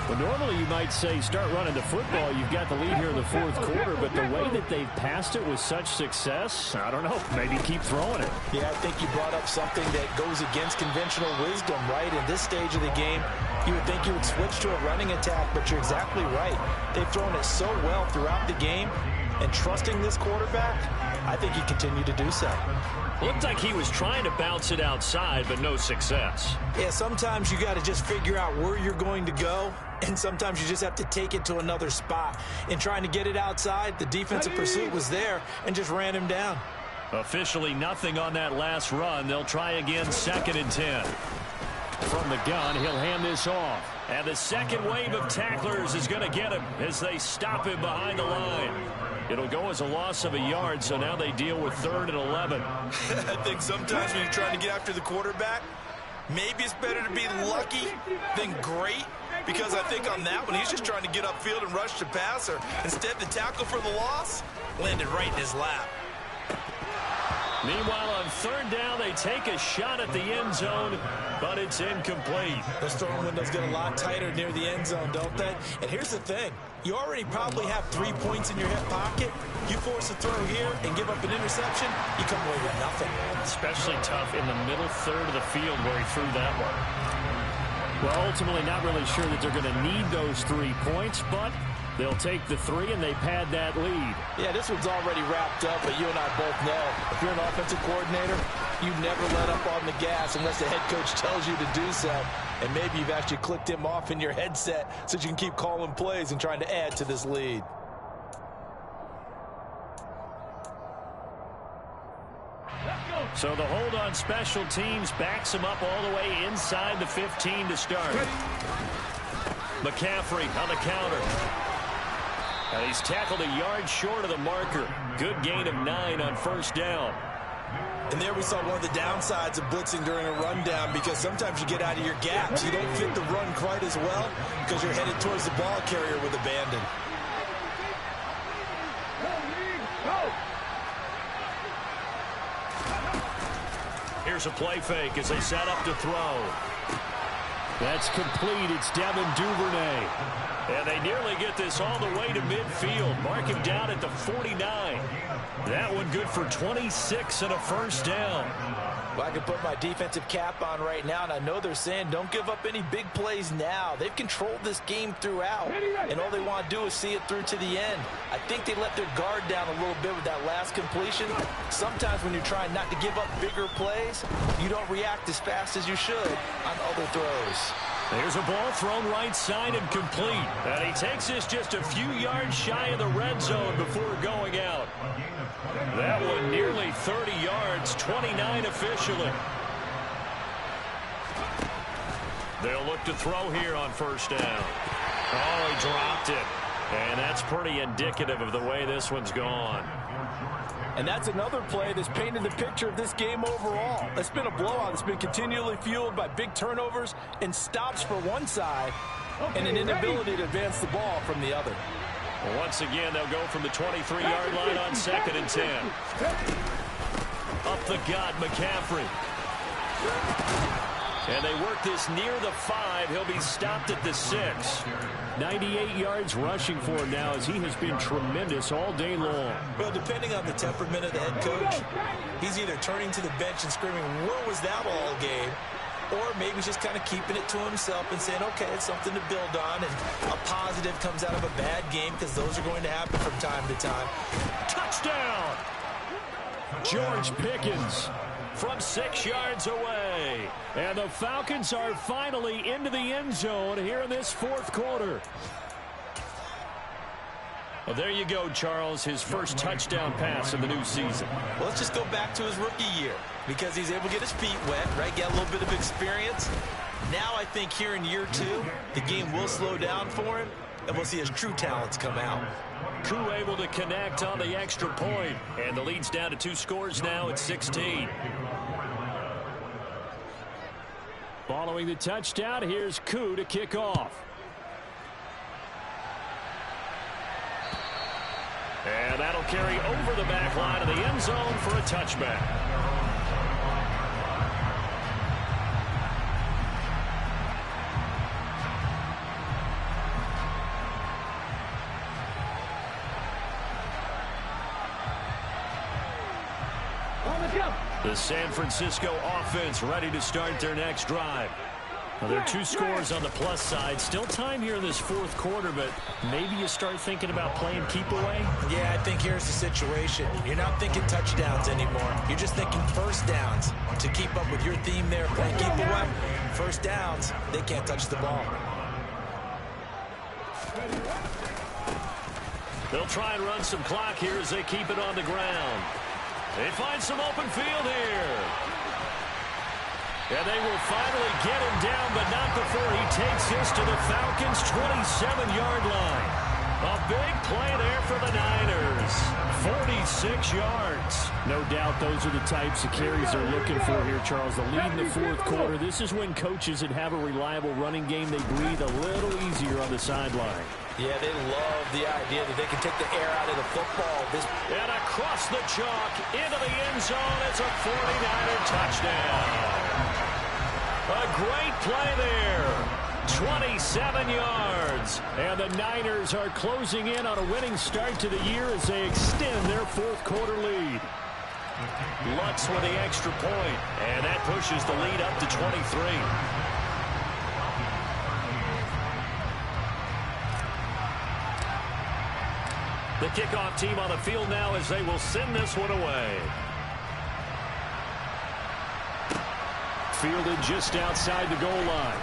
Well, normally you might say start running the football. You've got the lead here in the fourth quarter, but the way that they've passed it with such success, I don't know, maybe keep throwing it. Yeah, I think you brought up something that goes against conventional wisdom, right? In this stage of the game, you would think you would switch to a running attack, but you're exactly right. They've thrown it so well throughout the game, and trusting this quarterback, I think he continued to do so. Looked like he was trying to bounce it outside, but no success. Yeah, sometimes you got to just figure out where you're going to go, and sometimes you just have to take it to another spot. In trying to get it outside, the defensive pursuit was there and just ran him down. Officially nothing on that last run. They'll try again, 2nd and 10. From the gun, he'll hand this off. And the second wave of tacklers is going to get him as they stop him behind the line. It'll go as a loss of a yard, so now they deal with 3rd and 11. I think sometimes when you're trying to get after the quarterback, maybe it's better to be lucky than great, because I think on that one, he's just trying to get upfield and rush the passer. Instead, the tackle for the loss landed right in his lap. Meanwhile, on 3rd down, they take a shot at the end zone, but it's incomplete. Those throwing windows get a lot tighter near the end zone, don't they? And here's the thing. You already probably have 3 points in your hip pocket. You force a throw here and give up an interception, you come away with nothing. Especially tough in the middle third of the field where he threw that one. Well, ultimately not really sure that they're going to need those 3 points, but they'll take the 3 and they pad that lead. Yeah, this one's already wrapped up, but you and I both know if you're an offensive coordinator, you never let up on the gas unless the head coach tells you to do so. And maybe you've actually clicked him off in your headset so you can keep calling plays and trying to add to this lead. So the hold on special teams backs him up all the way inside the 15 to start. McCaffrey on the counter. And he's tackled a yard short of the marker. Good gain of 9 on 1st down. And there we saw one of the downsides of blitzing during a rundown, because sometimes you get out of your gaps. You don't fit the run quite as well because you're headed towards the ball carrier with abandon. Here's a play fake as they set up to throw. That's complete. It's Devin Duvernay. And they nearly get this all the way to midfield. Mark him down at the 49. That one good for 26 and a 1st down. Well, I can put my defensive cap on right now, and I know they're saying don't give up any big plays now. They've controlled this game throughout, and all they want to do is see it through to the end. I think they let their guard down a little bit with that last completion. Sometimes when you're trying not to give up bigger plays, you don't react as fast as you should on other throws. There's a ball thrown right side and complete. And he takes this just a few yards shy of the red zone before going out. That one nearly 30 yards, 29 officially. They'll look to throw here on 1st down. Oh, he dropped it. And that's pretty indicative of the way this one's gone. And that's another play that's painted the picture of this game overall. It's been a blowout. It's been continually fueled by big turnovers and stops for one side and an inability to advance the ball from the other. Well, once again, they'll go from the 23-yard line on 2nd and 10. Up the gut, McCaffrey. And they work this near the 5. He'll be stopped at the 6. 98 yards rushing for him now, as he has been tremendous all day long. Well, depending on the temperament of the head coach, he's either turning to the bench and screaming, where was that all game? Or maybe he's just kind of keeping it to himself and saying, okay, it's something to build on, and a positive comes out of a bad game, because those are going to happen from time to time. Touchdown! George Pickens from 6 yards away. And the Falcons are finally into the end zone here in this 4th quarter. Well, there you go, Charles, his first touchdown pass of the new season. Well, let's just go back to his rookie year because he's able to get his feet wet, right? Get a little bit of experience. Now I think here in year 2, the game will slow down for him, and we'll see his true talents come out. Koo able to connect on the extra point, and the lead's down to 2 scores now at 16. Following the touchdown, here's Koo to kick off. And that'll carry over the back line of the end zone for a touchback. The San Francisco offense ready to start their next drive. Well, there are 2 scores on the plus side. Still time here in this 4th quarter, but maybe you start thinking about playing keep away? Yeah, I think here's the situation. You're not thinking touchdowns anymore. You're just thinking first downs. To keep up with your theme there, playing keep away, first downs, they can't touch the ball. They'll try and run some clock here as they keep it on the ground. They find some open field here. And they will finally get him down, but not before he takes this to the Falcons' 27-yard line. A big play there for the Niners. 46 yards. No doubt those are the types of carries they're looking for here, Charles. The lead in the 4th quarter. This is when coaches that have a reliable running game, they breathe a little easier on the sideline. Yeah, they love the idea that they can take the air out of the football. And across the chalk, into the end zone. It's a 49er touchdown. A great play there. 27 yards. And the Niners are closing in on a winning start to the year as they extend their 4th quarter lead. Lutz with the extra point, and that pushes the lead up to 23. The kickoff team on the field now as they will send this one away. Fielded just outside the goal line.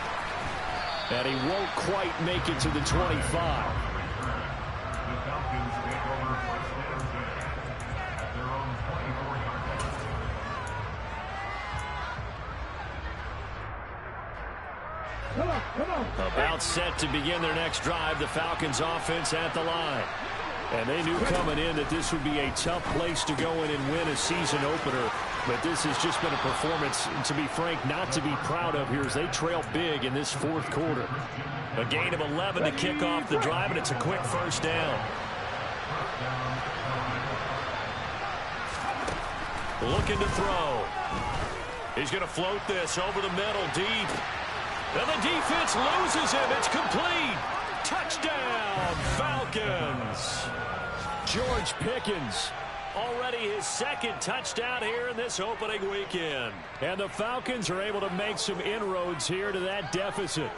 And he won't quite make it to the 25. About set to begin their next drive, the Falcons offense at the line. And they knew coming in that this would be a tough place to go in and win a season opener. But this has just been a performance, to be frank, not to be proud of here as they trail big in this 4th quarter. A gain of 11 to kick off the drive, and it's a quick first down. Looking to throw. He's going to float this over the middle, deep. And the defense loses him. It's complete. Touchdown, Falcons. George Pickens. Already his 2nd touchdown here in this opening weekend. And the Falcons are able to make some inroads here to that deficit.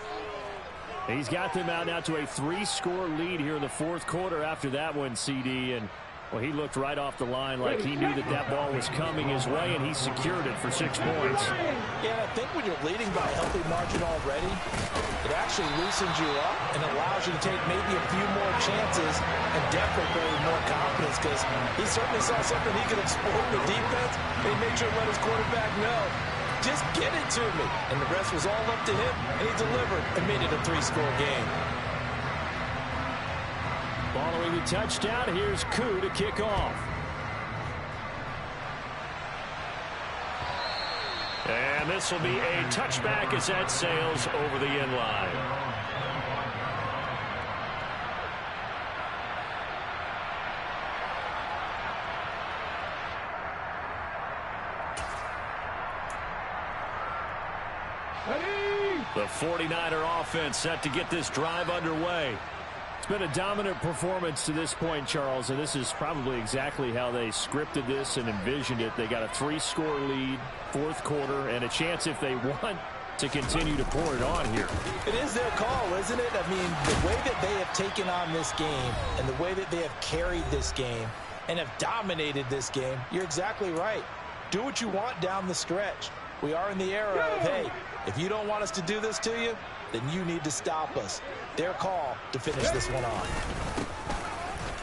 He's got them out now to a 3-score lead here in the 4th quarter after that one, CD. And, well, he looked right off the line like he knew that that ball was coming his way, and he secured it for 6 points. Yeah, I think when you're leading by a healthy margin already, it actually loosens you up and allows you to take maybe a few more chances and definitely build more confidence because he certainly saw something he could exploit in the defense. He made sure to let his quarterback know, just get it to me. And the rest was all up to him, and he delivered and made it a 3-score game. Following the touchdown, here's Koo to kick off. And this will be a touchback as that sails over the end line. The 49er offense set to get this drive underway. It's been a dominant performance to this point, Charles, and this is probably exactly how they scripted this and envisioned it. They got a 3-score lead, 4th quarter, and a chance if they want to continue to pour it on here. It is their call, isn't it? I mean, the way that they have taken on this game and the way that they have carried this game and have dominated this game, you're exactly right. Do what you want down the stretch. We are in the era of, hey, if you don't want us to do this to you, then you need to stop us. Their call to finish this one off.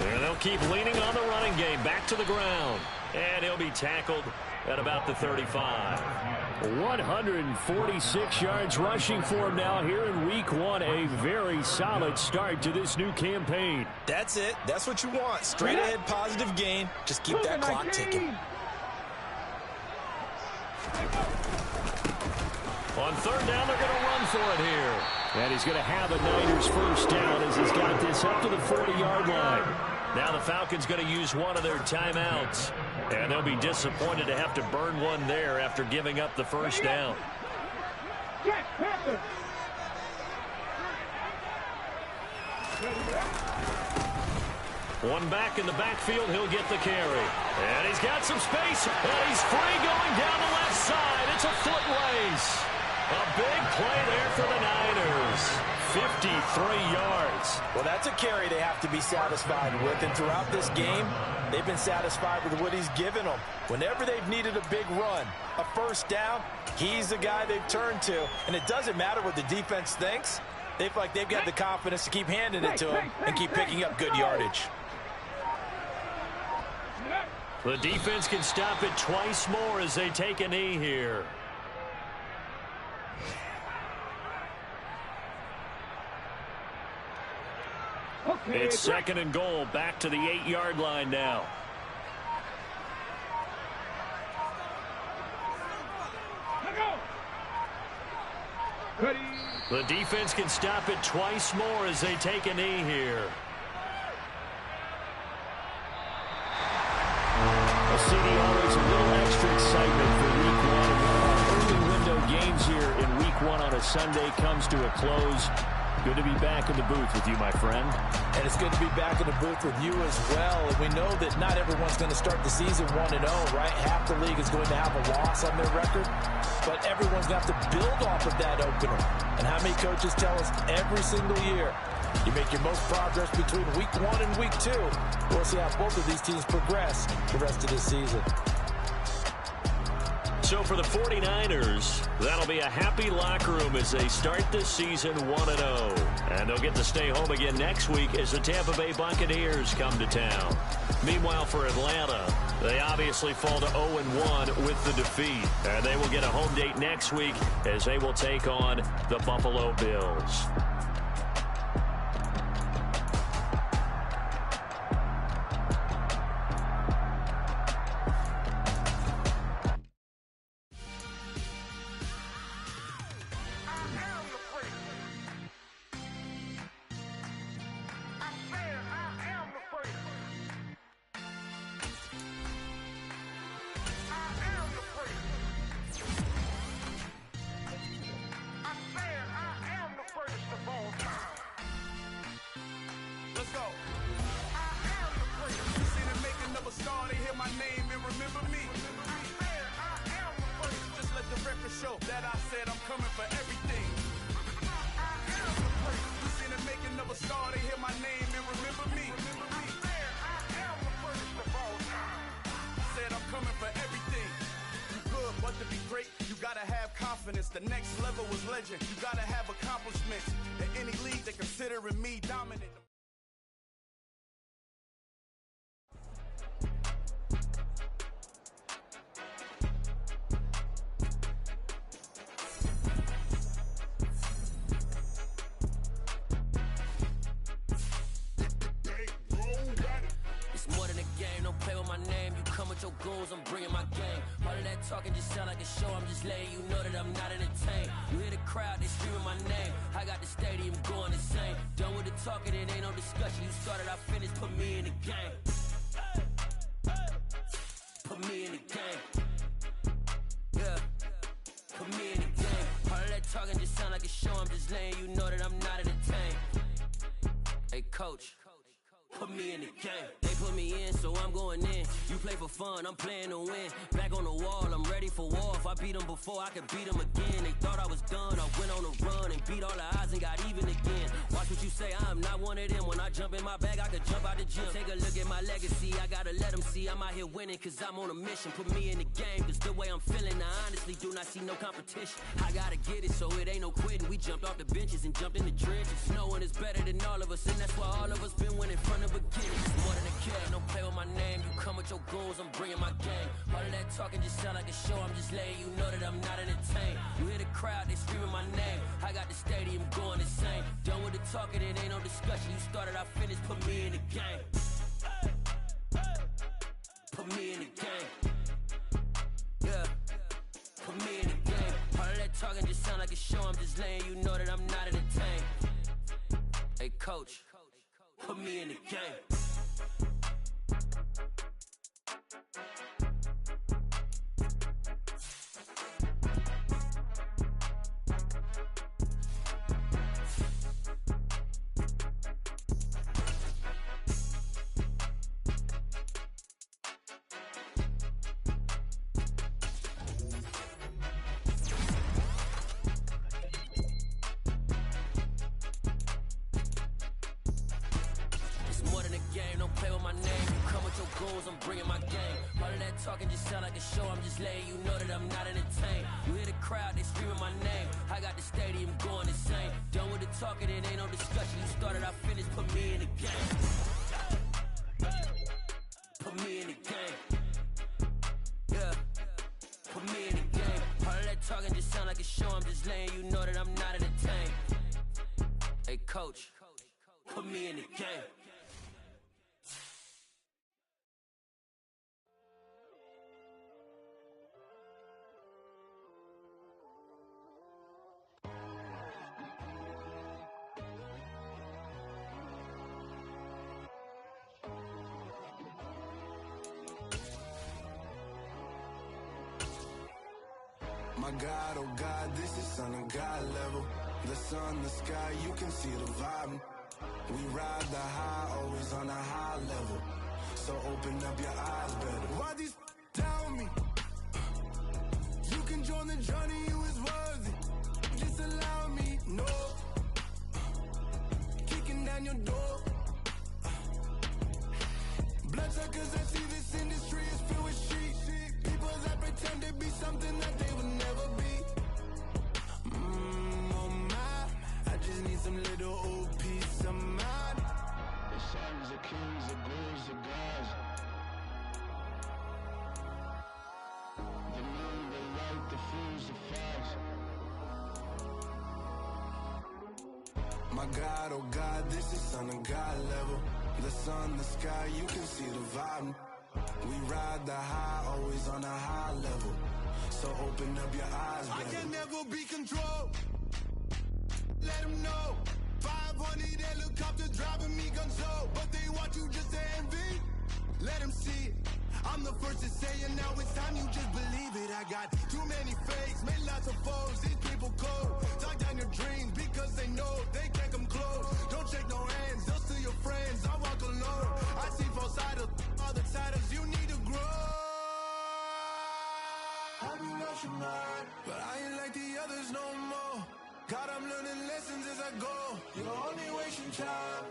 And they'll keep leaning on the running game. Back to the ground. And he'll be tackled at about the 35. 146 yards rushing for him now here in week 1. A very solid start to this new campaign. That's it. That's what you want. Straight ahead positive gain. Just keep that clock ticking. On third down, they're going to run for it here. And he's going to have a Niners first down as he's got this up to the 40-yard line. Now the Falcons going to use one of their timeouts. And they'll be disappointed to have to burn one there after giving up the first down. One back in the backfield, he'll get the carry. And he's got some space, and he's free going down the left side. It's a foot race. A big play there for the Niners. 53 yards. Well, that's a carry they have to be satisfied with. And throughout this game, they've been satisfied with what he's given them. Whenever they've needed a big run, a first down, he's the guy they've turned to. And it doesn't matter what the defense thinks. They feel like they've got the confidence to keep handing it to him and keep picking up good yardage. The defense can stop it twice more as they take a knee here. It's second and goal, back to the 8-yard line now. The defense can stop it twice more as they take a knee here. A CD always a little extra excitement for week 1. Early window games here in week 1 on a Sunday comes to a close. Good to be back in the booth with you, my friend. And it's good to be back in the booth with you as well. And we know that not everyone's going to start the season 1-0, right? Half the league is going to have a loss on their record. But everyone's going to have to build off of that opener. And how many coaches tell us every single year, you make your most progress between week 1 and week 2. We'll see how both of these teams progress the rest of this season. So for the 49ers, that'll be a happy locker room as they start this season 1-0. And they'll get to stay home again next week as the Tampa Bay Buccaneers come to town. Meanwhile, for Atlanta, they obviously fall to 0-1 with the defeat. And they will get a home date next week as they will take on the Buffalo Bills. The next level was legend. You gotta have accomplishments. In any league, they considering me dominant. It's more than a game. Don't play with my name. You come with your goons, I'm bringing my game. All of that talking just sound like a show. I'm just letting you know that I'm not entertained. You hear the crowd, they screaming my name. I got the stadium going insane. Done with the talking, it ain't no discussion. You started, I finished, put me in the game. Put me in the game. Yeah. Put me in the game. All of that talking just sound like a show. I'm just letting you know that I'm not entertained. Hey, coach. Put me in the game. They put me in, so I'm going in. You play for fun, I'm playing to win. Back on the wall, I'm ready for war. If I beat them before, I could beat them again. They thought I was done, I went on a run and beat all the odds and got even again. Watch what you say, I'm not one of them. When I jump in my bag, I could jump out the gym. Take a look at my legacy, I gotta let them see I'm out here winning, cause I'm on a mission. Put me in the game, cause the way I'm feeling, I honestly do not see no competition. I gotta get it, so it ain't no quitting. We jumped off the benches and jumped in the trenches. No one is better than all of us, and that's why all of us been winning from the beginning. More than a cat, don't play with my name. You come with your goons, I'm bringing my game. All of that talking just sound like a show, I'm just letting you know that I'm not entertained. You hear the crowd, they screaming my name. I got the stadium going insane. Done with the talking, it ain't no discussion. You started, I finished, put me in the game. Put me in the game. Yeah, put me in the game. All of that talking just sound like a show, I'm just letting you know that I'm not entertained. Hey coach, put me in the game. I'm bringing my game. All of that talking just sound like a show, I'm just letting you know that I'm not entertained. You hear the crowd, they screaming my name. I got the stadium going insane. Done with the talking, it ain't no discussion. You started, I finished, put me in the game. Put me in the game. Yeah, put me in the game. All of that talking just sound like a show, I'm just letting you know that I'm not entertained. Hey coach, put me in the game. My God, oh God, this is Son of God level. The sun, the sky, you can see the vibe. We ride the high, always on a high level. So open up your eyes better. Why these tell me? You can join the journey, you is worthy. Just allow me, no. Kicking down your door. Bloodsuckers, I see this industry is filled with sheep. People that pretend to be something that they will never be. Oh my, I just need some little old peace of mind. The sons of kings, the ghouls, the gods. The moon, the light, the fools, the facts. My God, oh God, this is Son of God level. The sun, the sky, you can see the vibe. We ride the high, always on a high level. So open up your eyes, baby. I can never be controlled. Let them know. 500 helicopter driving me gonzo. But they want you just to envy. Let them see it. I'm the first to say it, now it's time you just believe it. I got too many fakes, made lots of foes. These people cold. Talk down your dreams because they know they can't come close. Don't shake no hands, they'll steal your friends. I walk alone. I see false idols, all the titles you need to grow. I've been lost your mind, but I ain't like the others no more. God, I'm learning lessons as I go. You're only wasting time.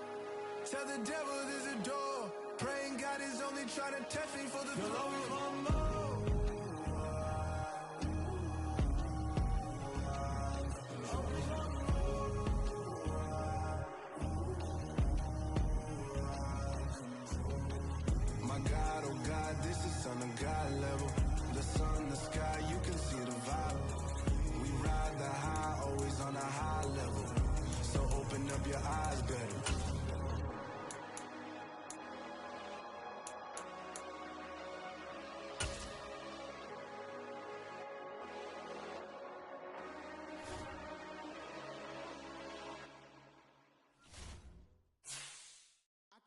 Tell the devil there's a door. Praying God is only trying to test me for the glory of my mouth. My God, oh God, this is Son of God level. The sun, the sky, you can see the vibe. We ride the high, always on a high level. So open up your eyes better.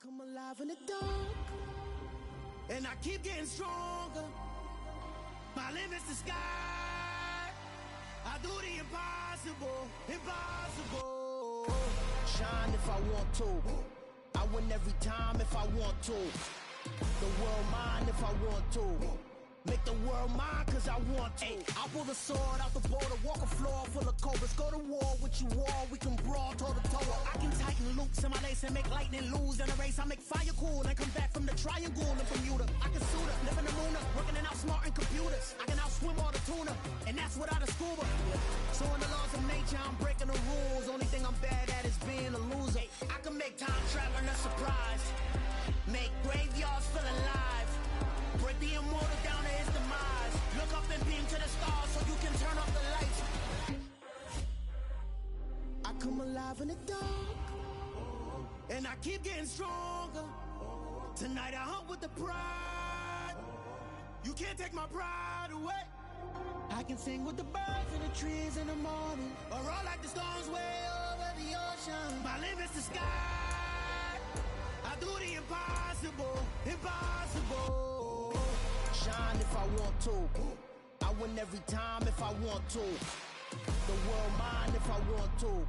Come alive in the dark, and I keep getting stronger. My limit's the sky. I do the impossible, impossible. Shine if I want to. I win every time if I want to. The world mine if I want to. Make the world mine cause I want to. I'll pull the sword out the border, walk a floor full of cobras. Go to war with you all, we can brawl toe to toe. I can tighten loops in my lace and make lightning lose in a race. I make fire cool and come back from the triangle in Bermuda. I can suit up, live in the moon, working and outsmarting computers. I can outswim all the tuna, and that's without a scuba. So in the laws of nature, I'm breaking the rules. Only thing I'm bad at is being a loser. I can make time traveling a surprise, make graveyards feel alive, break the immortal down to his demise. Look up and beam to the stars so you can turn off the lights. I come alive in the dark, and I keep getting stronger. Tonight I hunt with the pride. You can't take my pride away. I can sing with the birds and the trees in the morning, or roll like the storms way over the ocean. My limit's the sky. I do the impossible, impossible. Shine if I want to. I win every time if I want to. The world mine if I want to.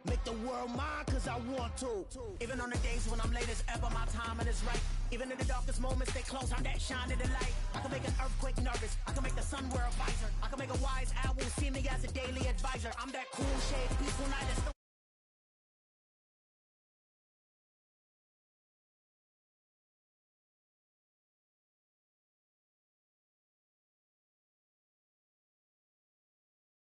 Make the world mine cause I want to. Even on the days when I'm late as ever, my timing is right. Even in the darkest moments, stay close, I'm that shine in the light. I can make an earthquake nervous, I can make the sun wear a visor. I can make a wise owl see me as a daily advisor. I'm that cool shade, peaceful night.